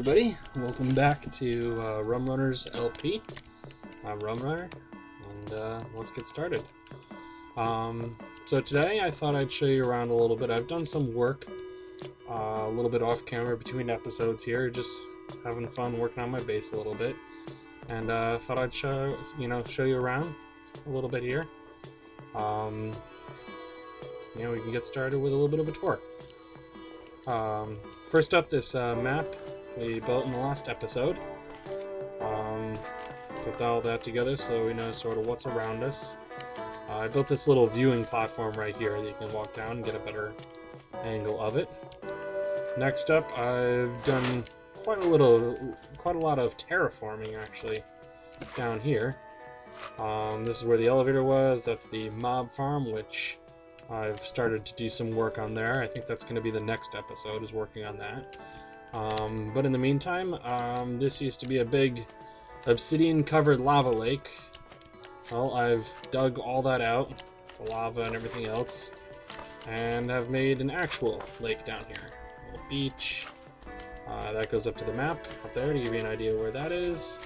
everybody, welcome back to Rum Runners LP. I'm Rum Runner, and let's get started. So today I thought I'd show you around a little bit. I've done some work, a little bit off camera between episodes here, just having fun working on my base a little bit, and thought I'd show you around a little bit here. We can get started with a little bit of a tour. First up, this map we built in the last episode. Put all that together so we know sort of what's around us. I built this little viewing platform right here that you can walk down and get a better angle of it. Next up, I've done quite a lot of terraforming actually down here. This is where the elevator was. That's the mob farm, which I've started to do some work on there. I think that's going to be the next episode, is working on that. But in the meantime, this used to be a big obsidian-covered lava lake. Well, I've dug all that out, the lava and everything else, and have made an actual lake down here. A little beach. That goes up to the map up there to give you an idea where that is.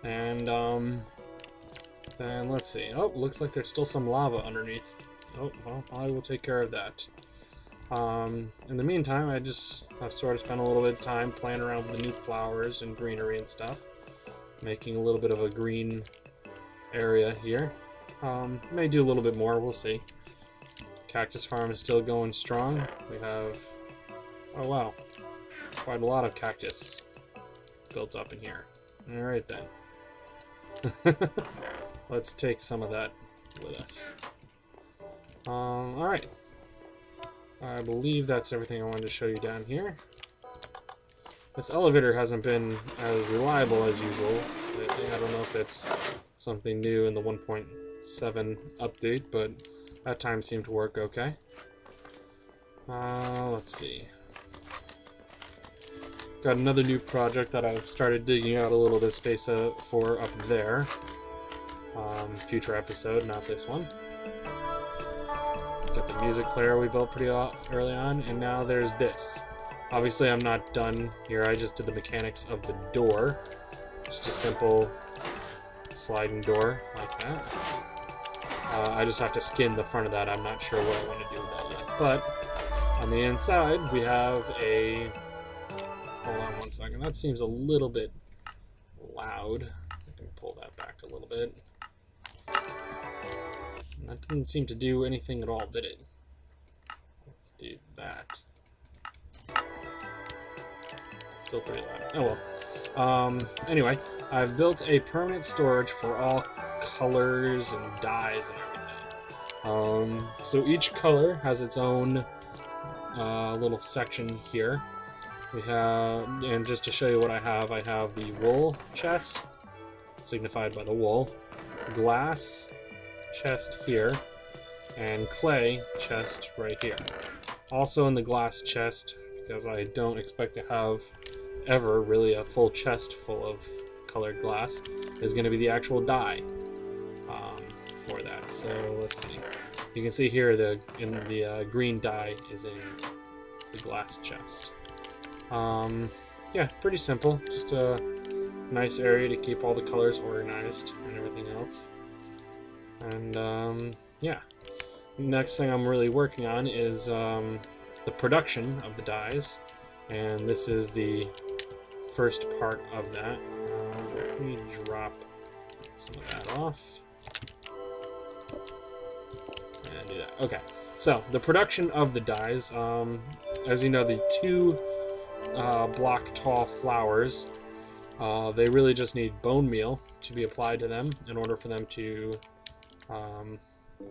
And then let's see. Oh, looks like there's still some lava underneath. Oh, well, I will take care of that. In the meantime, I've sort of spent a little bit of time playing around with the new flowers and greenery and stuff. Making a little bit of a green area here. May do a little bit more, we'll see. Cactus farm is still going strong. We have, oh wow, quite a lot of cactus built up in here. Alright then. Let's take some of that with us. Alright. I believe that's everything I wanted to show you down here. This elevator hasn't been as reliable as usual. I don't know if that's something new in the 1.7 update, but that time seemed to work okay. Let's see. Got another new project that I've started digging out a little bit of space for up there. Future episode, not this one. Got the music player we built pretty early on, and now there's this. Obviously I'm not done here, I just did the mechanics of the door. Just a simple sliding door like that. I just have to skin the front of that. I'm not sure what I want to do with that yet. But on the inside we have a... Hold on one second, that seems a little bit loud. I can pull that back a little bit. That didn't seem to do anything at all, did it? Let's do that. Still pretty loud. Oh well. Anyway, I've built a permanent storage for all colors and dyes and everything. So each color has its own little section here. We have, and just to show you what I have the wool chest, signified by the wool, glass chest here, and clay chest right here. Also in the glass chest, because I don't expect to have ever really a full chest full of colored glass, is going to be the actual dye for that. So let's see. You can see here the green dye is in the glass chest. Yeah, pretty simple. Just a nice area to keep all the colors organized and everything else. And yeah, next thing I'm really working on is the production of the dyes, and this is the first part of that. Let me drop some of that off and do that. Okay, so the production of the dyes, as you know, the two block tall flowers, they really just need bone meal to be applied to them in order for them to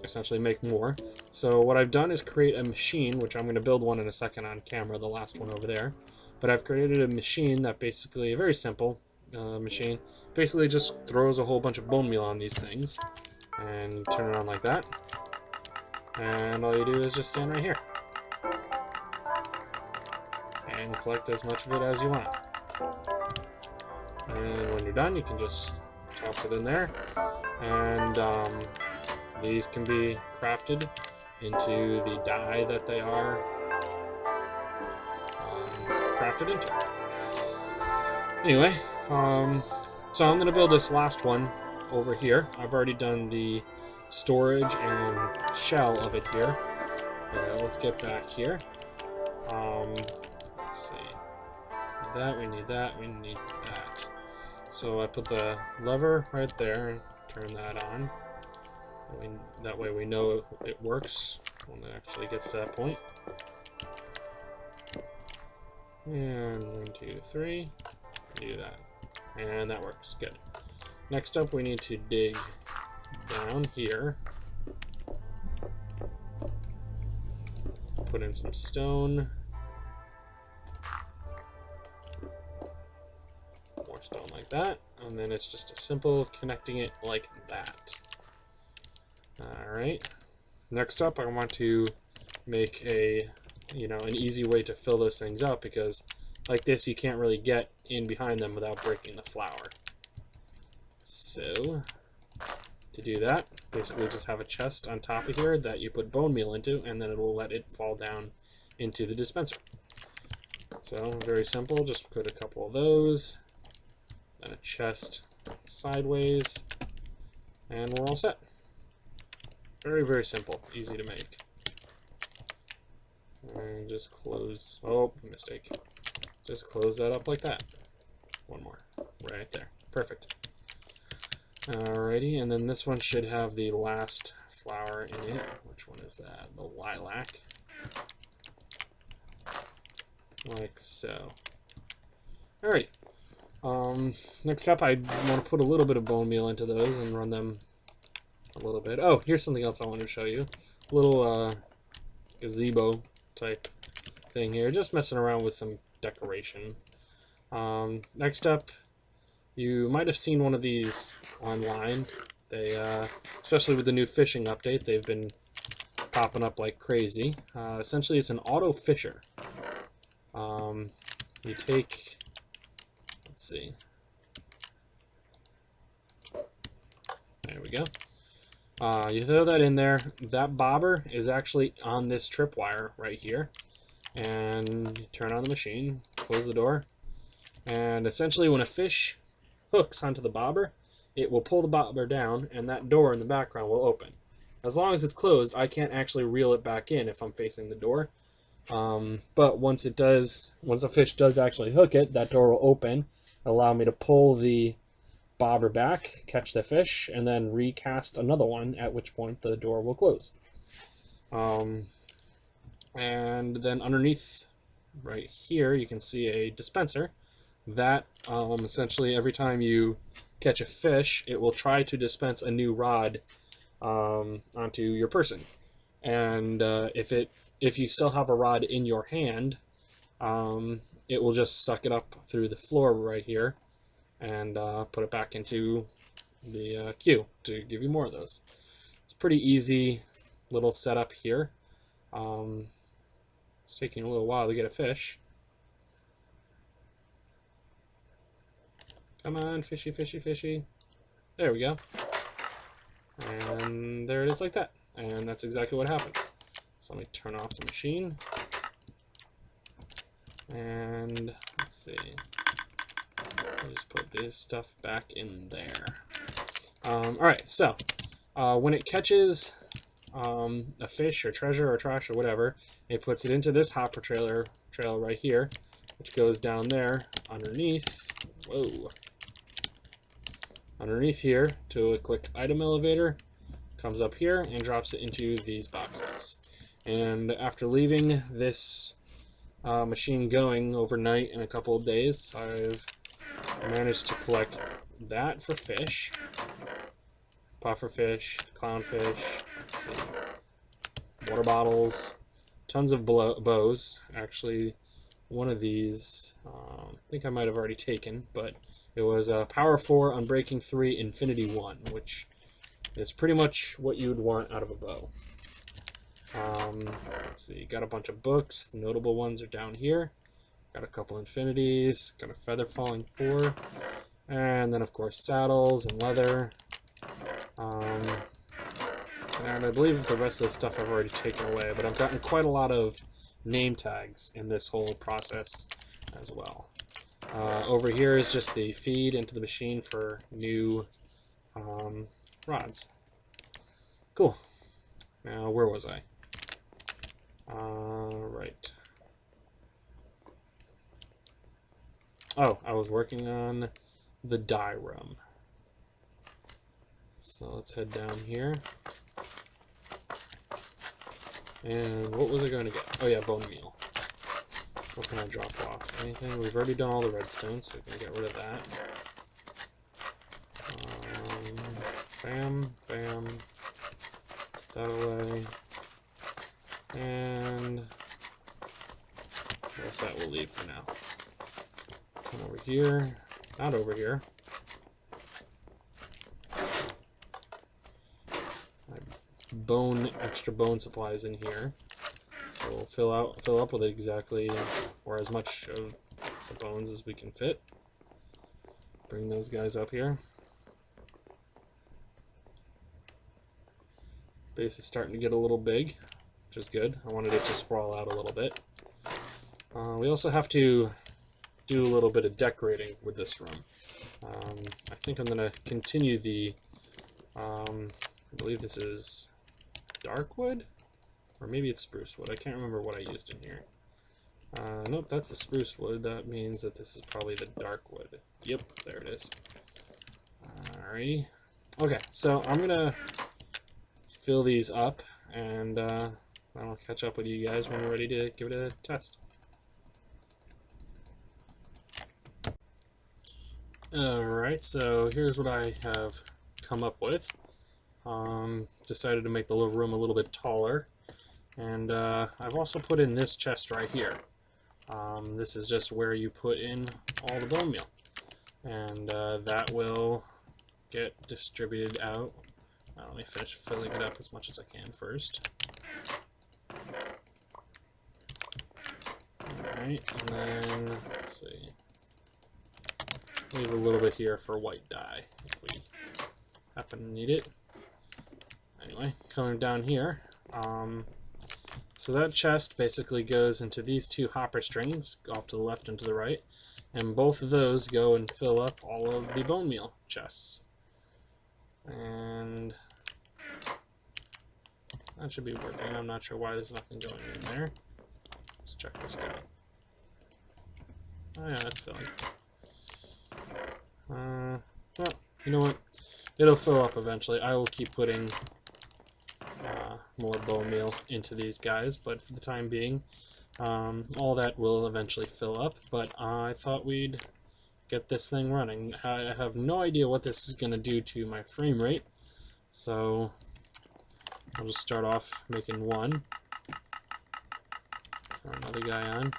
essentially make more. So what I've done is create a machine, which I'm going to build one in a second on camera, the last one over there. But I've created a machine that basically, a very simple machine, basically just throws a whole bunch of bone meal on these things and turn it on like that. And all you do is just stand right here and collect as much of it as you want. And when you're done, you can just toss it in there. And these can be crafted into the dye that they are crafted into. Anyway, so I'm going to build this last one over here. I've already done the storage and shell of it here. Let's get back here. Let's see. We need that, we need that. So I put the lever right there and turn that on. That way we know it works when it actually gets to that point. And 1, 2, 3. Do that. And that works. Good. Next up, we need to dig down here. Put in some stone. More stone like that. And then it's just a simple connecting it like that. Alright. Next up, I want to make an easy way to fill those things up, because like this, you can't really get in behind them without breaking the flour. So, to do that, basically just have a chest on top of here that you put bone meal into, and then it will let it fall down into the dispenser. So, very simple, just put a couple of those, then a chest sideways, and we're all set. Very, very simple, easy to make. And just close, oh, mistake. Just close that up like that. One more, right there. Perfect. Alrighty, and then this one should have the last flower in it. Which one is that? The lilac. Like so. Alrighty. Next up, I want to put a little bit of bone meal into those and run them a little bit. Oh, here's something else I wanted to show you. A little gazebo type thing here. Just messing around with some decoration. Next up, you might have seen one of these online. They, especially with the new fishing update, they've been popping up like crazy. Essentially, it's an auto fisher. You take, let's see. There we go. You throw that in there. That bobber is actually on this tripwire right here. And you turn on the machine, close the door, and essentially when a fish hooks onto the bobber, it will pull the bobber down, and that door in the background will open. As long as it's closed, I can't actually reel it back in if I'm facing the door. But once a fish does actually hook it, that door will open, allow me to pull the bobber back, catch the fish, and then recast another one, at which point the door will close. And then underneath right here, you can see a dispenser that essentially every time you catch a fish, it will try to dispense a new rod onto your person. And if you still have a rod in your hand, it will just suck it up through the floor right here and put it back into the queue to give you more of those. It's a pretty easy little setup here. It's taking a little while to get a fish. Come on, fishy, fishy, fishy. There we go. And there it is like that. And that's exactly what happened. So let me turn off the machine. And let's see. I'll just put this stuff back in there. Alright, so when it catches a fish or treasure or trash or whatever, it puts it into this hopper trail right here, which goes down there underneath. Whoa. Underneath here to a quick item elevator, comes up here and drops it into these boxes. And after leaving this machine going overnight in a couple of days, I've managed to collect that for fish, pufferfish, clownfish, let's see, water bottles, tons of bows. Actually, one of these, I think I might have already taken, but it was a Power 4, Unbreaking 3, Infinity 1, which is pretty much what you would want out of a bow. Let's see, got a bunch of books. The notable ones are down here. Got a couple infinities, got a Feather Falling 4, and then of course saddles and leather. And I believe the rest of the stuff I've already taken away, but I've gotten quite a lot of name tags in this whole process as well. Over here is just the feed into the machine for new rods. Cool. Now, where was I? Right. Oh, I was working on the dye room. So let's head down here. And what was I going to get? Oh yeah, bone meal. What can I drop off? Anything? We've already done all the redstone, so we can get rid of that. Bam, bam. That away. And I guess that will leave for now. Come over here. Not over here. Extra bone supplies in here. So we'll fill up with exactly, or as much of the bones as we can fit. Bring those guys up here. Base is starting to get a little big, which is good. I wanted it to sprawl out a little bit. We also have to do a little bit of decorating with this room. I think I'm going to continue the, I believe this is dark wood? Or maybe it's spruce wood. I can't remember what I used in here. Nope, that's the spruce wood. That means that this is probably the dark wood. Yep, there it is. Alrighty. Okay, so I'm going to fill these up, and I'll catch up with you guys when we're ready to give it a test. Alright, so here's what I have come up with. Decided to make the little room a little bit taller, and I've also put in this chest right here. This is just where you put in all the bone meal, and that will get distributed out. Let me finish filling it up as much as I can first. Alright, and then, let's see. Leave a little bit here for white dye, if we happen to need it. Anyway, coming down here, so that chest basically goes into these two hopper strings, off to the left and to the right, and both of those go and fill up all of the bone meal chests. And that should be working. I'm not sure why there's nothing going in there. Let's check this guy. Oh yeah, that's filling. Well, you know what? It'll fill up eventually. I will keep putting more bone meal into these guys, but for the time being, all that will eventually fill up. But I thought we'd get this thing running. I have no idea what this is going to do to my frame rate, so I'll just start off making one. Throw another guy on.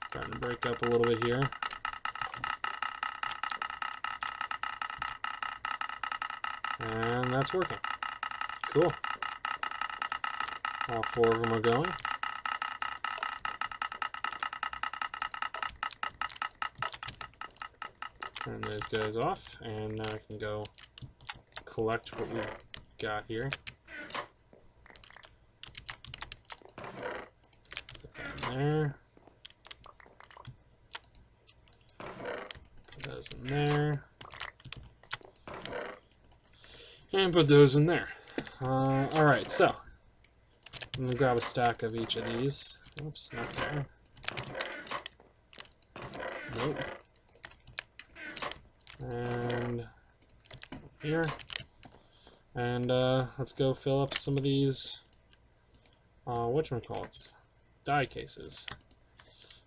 Starting to break up a little bit here. And that's working. Cool. All four of them are going. Turn those guys off, and now I can go collect what we've got here. Put that in there. Put those in there. And put those in there. Alright, so I'm going to grab a stack of each of these. Oops, not there. Nope. And here. And let's go fill up some of these, whatchamacallits, dye cases.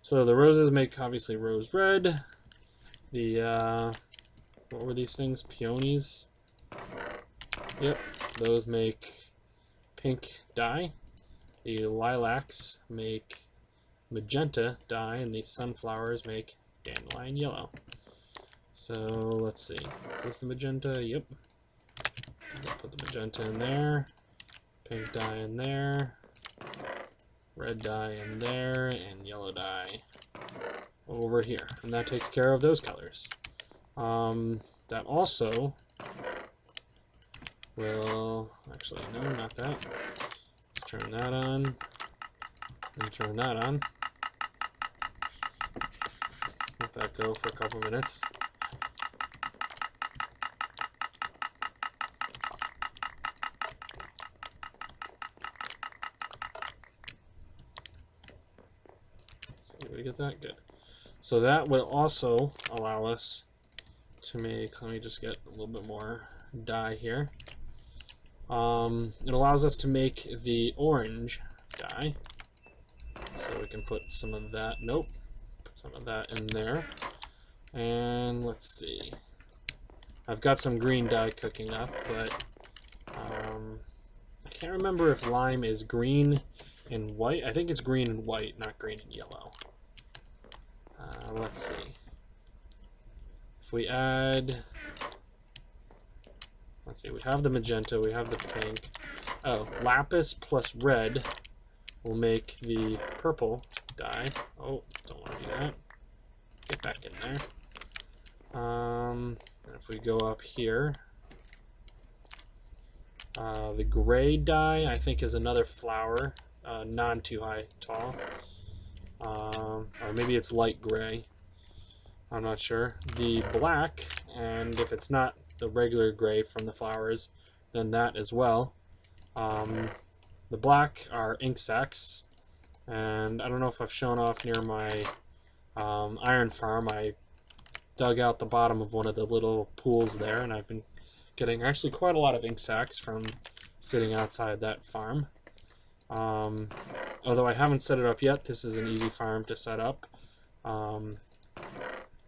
So the roses make, obviously, rose red. The, what were these things? Peonies? Yep, those make pink dye. The lilacs make magenta dye, and the sunflowers make dandelion yellow. So let's see. Is this the magenta? Yep. Put the magenta in there. Pink dye in there. Red dye in there, and yellow dye over here. And that takes care of those colors. That also will, actually, no, not that. Let's turn that on, and turn that on. that go for a couple minutes. So we get that good. So that will also allow us to make, let me just get a little bit more dye here. It allows us to make the orange dye. So we can put some of that, nope, put some of that in there. And let's see. I've got some green dye cooking up, but I can't remember if lime is green and white. I think it's green and white, not green and yellow. Let's see. If we add, let's see, we have the magenta, we have the pink. Oh, lapis plus red will make the purple dye. Oh, don't want to do that. Get back in there. If we go up here, the gray dye I think is another flower, non too high tall, or maybe it's light gray. I'm not sure. The black, and if it's not the regular gray from the flowers, then that as well. The black are ink sacs, and I don't know if I've shown off near my iron farm. I dug out the bottom of one of the little pools there, and I've been getting actually quite a lot of ink sacs from sitting outside that farm. Although I haven't set it up yet, this is an easy farm to set up.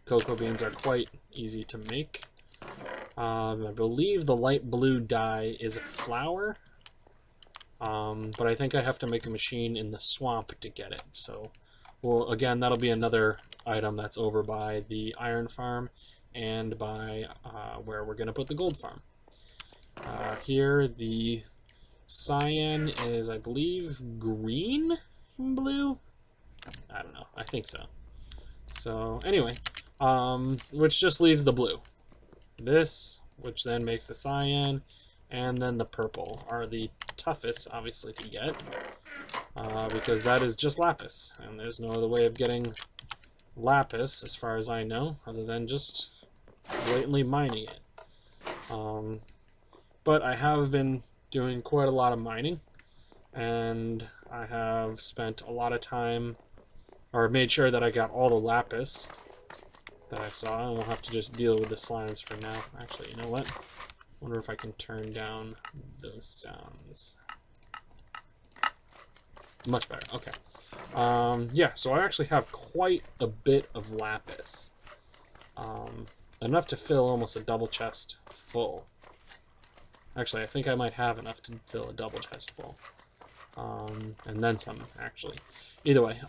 Cocoa beans are quite easy to make. I believe the light blue dye is a flower, but I think I have to make a machine in the swamp to get it. So, well, again, that'll be another item that's over by the iron farm and by where we're going to put the gold farm. Here, the cyan is, I believe, green and blue? I don't know. I think so. So, anyway, which just leaves the blue. This, which then makes the cyan, and then the purple are the toughest, obviously, to get, because that is just lapis, and there's no other way of getting lapis, as far as I know, other than just blatantly mining it. But I have been doing quite a lot of mining, and I have spent a lot of time, or made sure that I got all the lapis that I saw, and we'll have to just deal with the slimes for now. Actually, you know what? Wonder if I can turn down those sounds. Much better, okay. Yeah, so I actually have quite a bit of lapis. Enough to fill almost a double chest full. Actually, I think I might have enough to fill a double chest full. And then some, actually. Either way,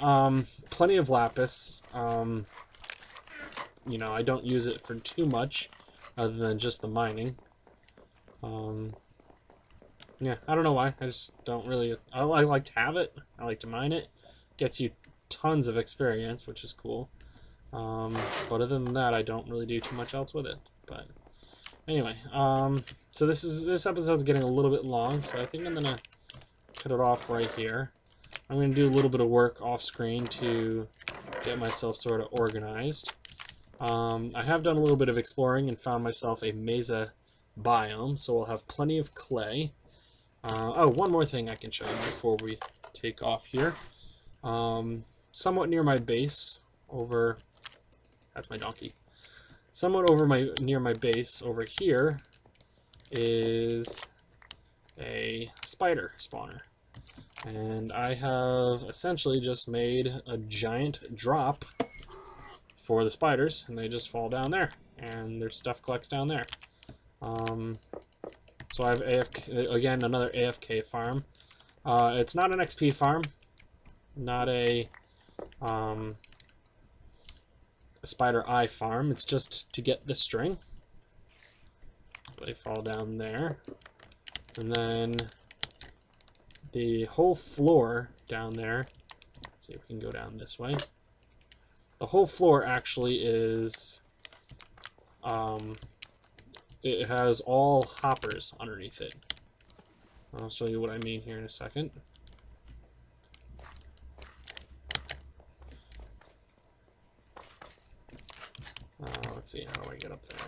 plenty of lapis. You know, I don't use it for too much, other than just the mining. Yeah, I don't know why. I just don't really... I like to have it. I like to mine it. Gets you tons of experience, which is cool. But other than that, I don't really do too much else with it. But anyway, so this episode's getting a little bit long, so I think I'm gonna cut it off right here. I'm gonna do a little bit of work off screen to get myself sort of organized. I have done a little bit of exploring and found myself a mesa biome, so we'll have plenty of clay. Oh, one more thing I can show you before we take off here. Somewhat near my base, over... That's my donkey. Somewhat near my base over here is a spider spawner. And I have essentially just made a giant drop for the spiders, and they just fall down there, and their stuff collects down there. So I have AFK, again, another AFK farm. It's not an XP farm, not a spider eye farm. It's just to get the string. So they fall down there, and then the whole floor down there. Let's see if we can go down this way. The whole floor actually is, it has all hoppers underneath it. I'll show you what I mean here in a second. Let's see, how do I get up there?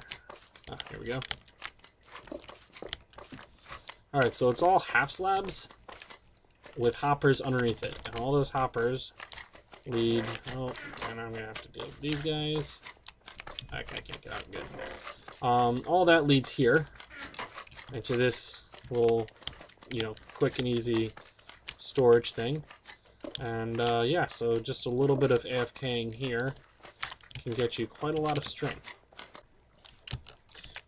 Ah, here we go. Alright, so it's all half slabs with hoppers underneath it. And all those hoppers lead... Oh, and I'm going to have to deal with these guys. I can't get out good. All that leads here into this little, you know, quick and easy storage thing. And yeah, so just a little bit of AFKing here can get you quite a lot of strength.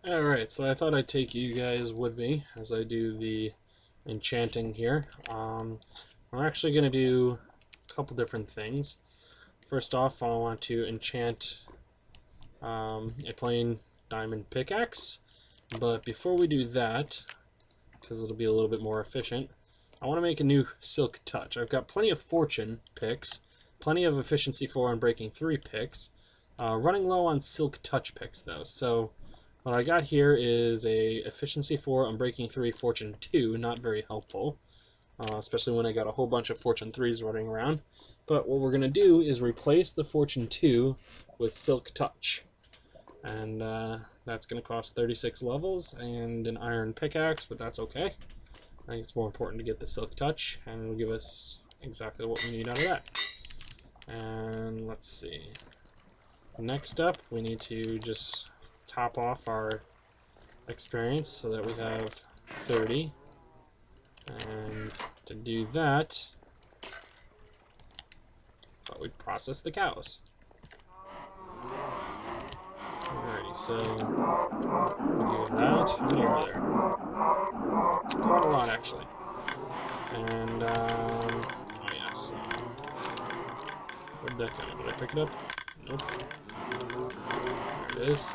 Alright, so I thought I'd take you guys with me as I do the enchanting here. I'm actually going to do a couple different things. First off, I want to enchant a plain diamond pickaxe, but before we do that, because it'll be a little bit more efficient, I want to make a new silk touch. I've got plenty of fortune picks, plenty of efficiency 4 and breaking 3 picks, running low on silk touch picks though. So what I got here is a efficiency 4 on breaking 3, fortune 2, not very helpful, especially when I got a whole bunch of fortune 3s running around. But what we're going to do is replace the fortune 2 with silk touch. And that's going to cost 36 levels and an iron pickaxe, but that's okay. I think it's more important to get the silk touch, and it'll give us exactly what we need out of that. And let's see. Next up, we need to just top off our experience so that we have 30. And to do that, I thought we'd process the cows. Alrighty, so we'll do that. How many are there? Quite a lot, actually. And, oh yes. Where'd that go? Did I pick it up? Nope. There it is.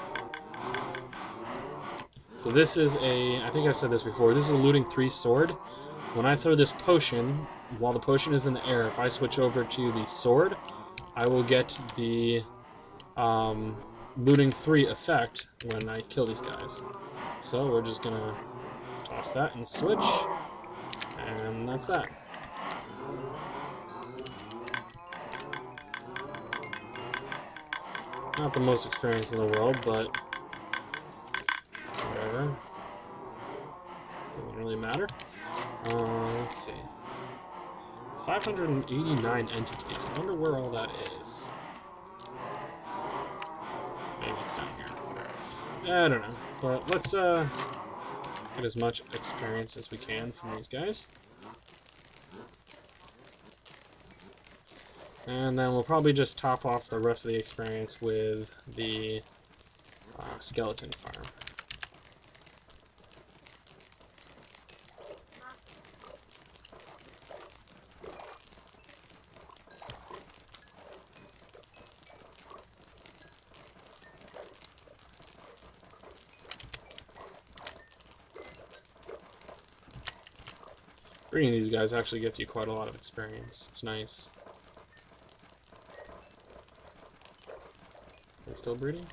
So this is a, I think I've said this before, this is a looting 3 sword. When I throw this potion, while the potion is in the air, if I switch over to the sword, I will get the looting 3 effect when I kill these guys. So we're just gonna toss that and switch, and that's that. Not the most experience in the world, but whatever. Doesn't really matter. Let's see. 589 entities. I wonder where all that is. Maybe it's down here. I don't know. But let's get as much experience as we can from these guys. And then we'll probably just top off the rest of the experience with the skeleton farm. Breeding these guys actually gets you quite a lot of experience. It's nice. Are they still breeding?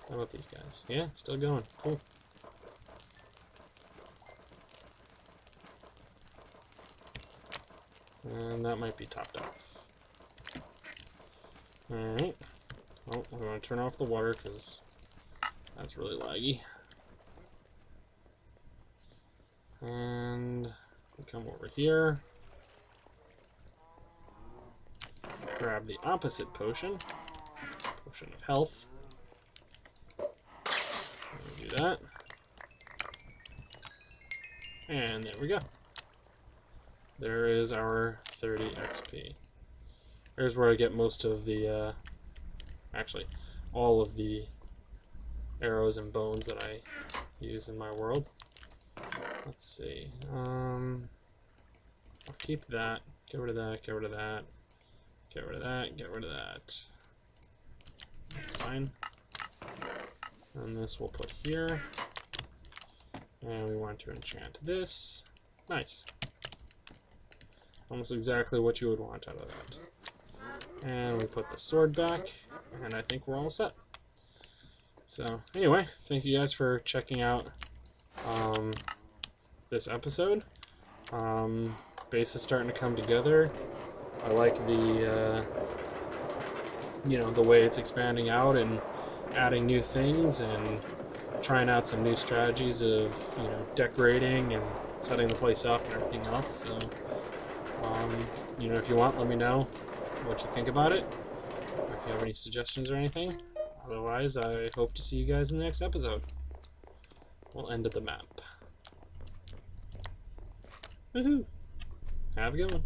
How about these guys? Yeah, still going. Cool. And that might be topped off. Alright. Oh, I'm going to turn off the water because that's really laggy. And we come over here. Grab the opposite potion. Potion of health. Do that. And there we go. There is our 30 XP. There's where I get most of the, actually, all of the arrows and bones that I use in my world. Let's see. I'll keep that. Get rid of that. Get rid of that. Get rid of that. Get rid of that. That's fine. And this we'll put here. And we want to enchant this. Nice. Almost exactly what you would want out of that. And we put the sword back. And I think we're all set. So, anyway, thank you guys for checking out this episode. Base is starting to come together. I like the you know, the way it's expanding out and adding new things and trying out some new strategies of, you know, decorating and setting the place up and everything else. So, you know, if you want, let me know what you think about it, or if you have any suggestions or anything. Otherwise, I hope to see you guys in the next episode. We'll end at the map. Woohoo! Have a good one.